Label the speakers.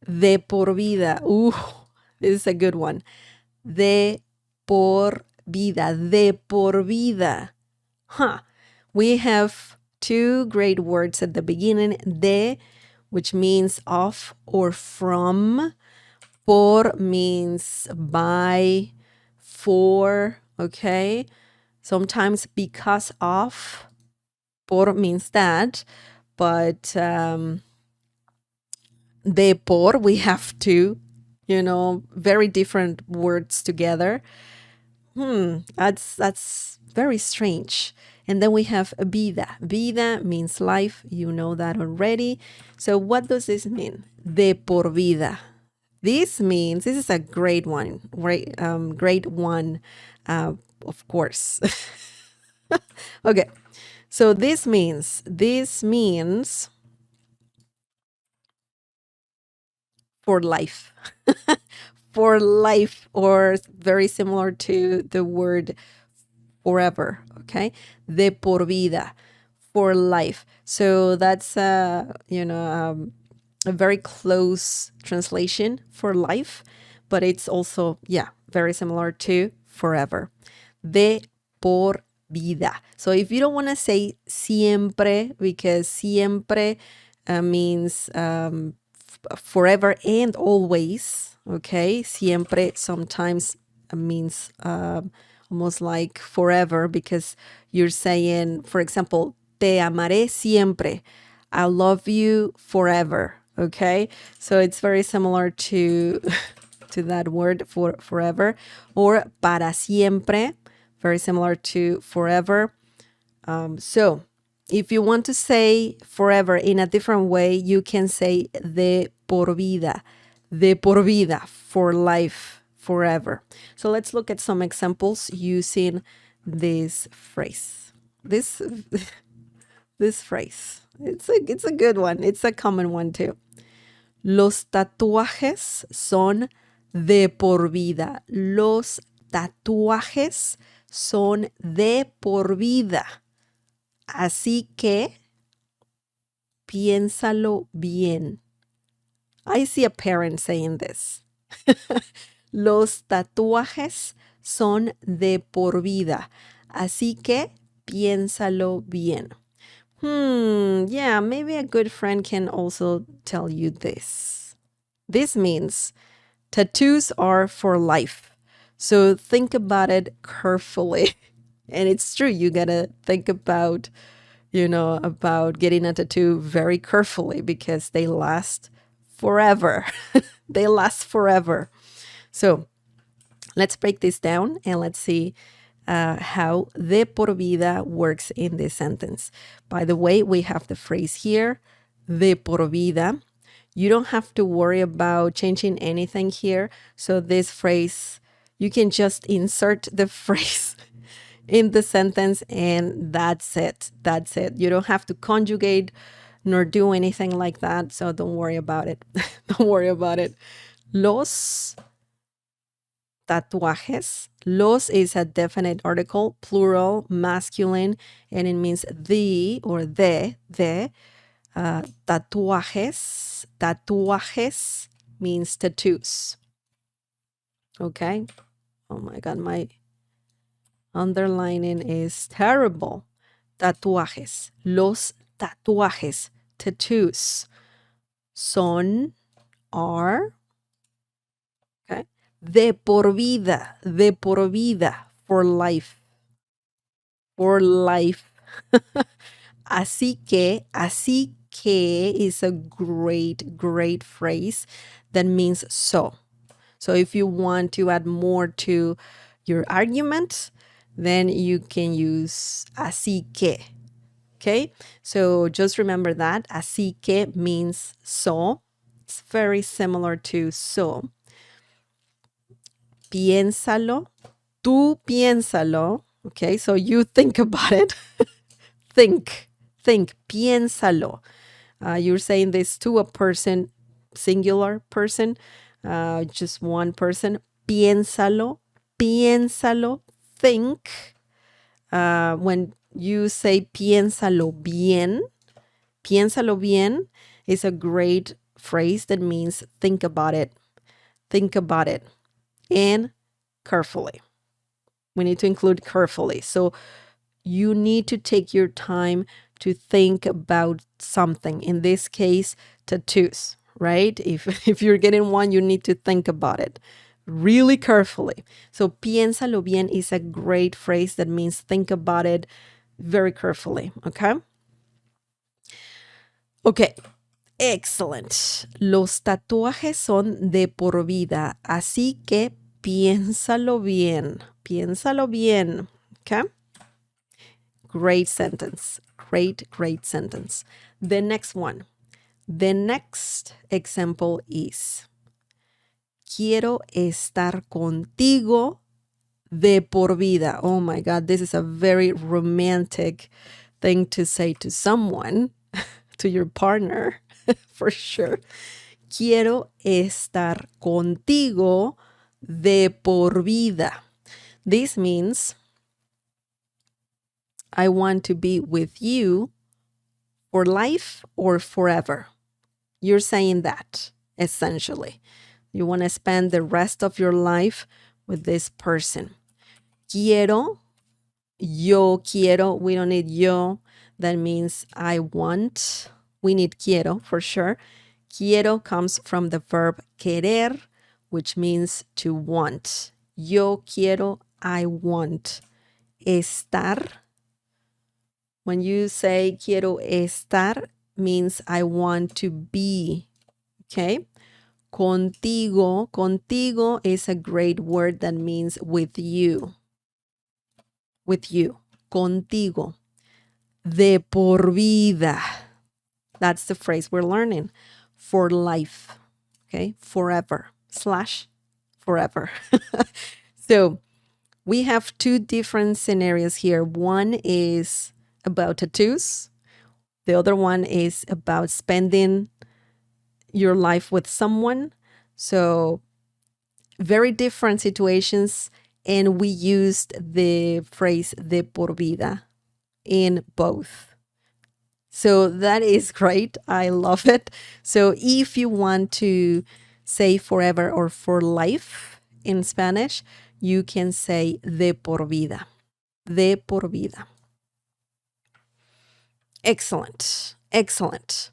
Speaker 1: De por vida. Ooh, this is a good one. De por vida. De por vida. Huh. We have two great words at the beginning. De, which means of or from. Por means by, for, okay? Sometimes because of. Por means that. But de por, we have two, very different words together. That's very strange. And then we have vida. Vida means life. You know that already. So what does this mean? De por vida. This is a great one. Great one, of course. Okay. So this means for life. For life, or very similar to the word forever, okay? De por vida, for life. So that's a very close translation for life, but it's also, very similar to forever. De por vida. So if you don't want to say siempre, because siempre means forever and always, okay? Siempre sometimes means almost like forever, because you're saying, for example, te amaré siempre. I love you forever, okay? So it's very similar to to that word for forever. Or para siempre, very similar to forever. So if you want to say forever in a different way, you can say de por vida, for life, forever. So let's look at some examples using this phrase. This phrase. It's a good one. It's a common one too. Los tatuajes son de por vida. Los tatuajes son de por vida. Así que piénsalo bien. I see a parent saying this. Los tatuajes son de por vida. Así que piénsalo bien. Yeah, maybe a good friend can also tell you this. This means tattoos are for life. So think about it carefully. And it's true, you gotta think about, about getting a tattoo very carefully, because they last forever. They last forever. So let's break this down and let's see how de por vida works in this sentence. By the way, we have the phrase here, de por vida. You don't have to worry about changing anything here. So this phrase, you can just insert the phrase in the sentence and that's it. That's it. You don't have to conjugate nor do anything like that. So don't worry about it. Don't worry about it. Los tatuajes. Los is a definite article, plural, masculine, and it means the or de. Tatuajes. Tatuajes means tattoos. Okay. Oh my God, my underlining is terrible. Tatuajes. Los tatuajes. Tattoos. Son, are, okay. De por vida. De por vida. For life. For life. Así que is a great phrase that means so. So if you want to add more to your argument, then you can use así que. Okay? So just remember that. Así que means so. It's very similar to so. Piénsalo. Tú piénsalo. Okay? So you think about it. Think, piénsalo. You're saying this to a person, singular person, just one person. Piénsalo, think. When you say piénsalo bien is a great phrase that means think about it, and carefully. We need to include carefully. So you need to take your time to think about something. In this case, tattoos, right? If you're getting one, you need to think about it really carefully. So piénsalo bien is a great phrase that means think about it very carefully, okay? Okay, excellent. Los tatuajes son de por vida, así que piénsalo bien, okay? Great sentence. Great sentence. The next one. The next example is, quiero estar contigo de por vida. Oh my God, this is a very romantic thing to say to someone, to your partner, for sure. Quiero estar contigo de por vida. This means I want to be with you for life or forever. You're saying that, essentially. You want to spend the rest of your life with this person. Quiero, yo quiero. We don't need yo. That means I want. We need quiero for sure. Quiero comes from the verb querer, which means to want. Yo quiero, I want. Estar. When you say quiero estar, means I want to be, okay? Contigo, contigo is a great word that means with you. With you, contigo. De por vida. That's the phrase we're learning. For life, okay? Forever, / forever. So we have two different scenarios here. One is about tattoos. The other one is about spending your life with someone. So very different situations. And we used the phrase de por vida in both. So that is great. I love it. So if you want to say forever or for life in Spanish, you can say de por vida. De por vida. Excellent. Excellent.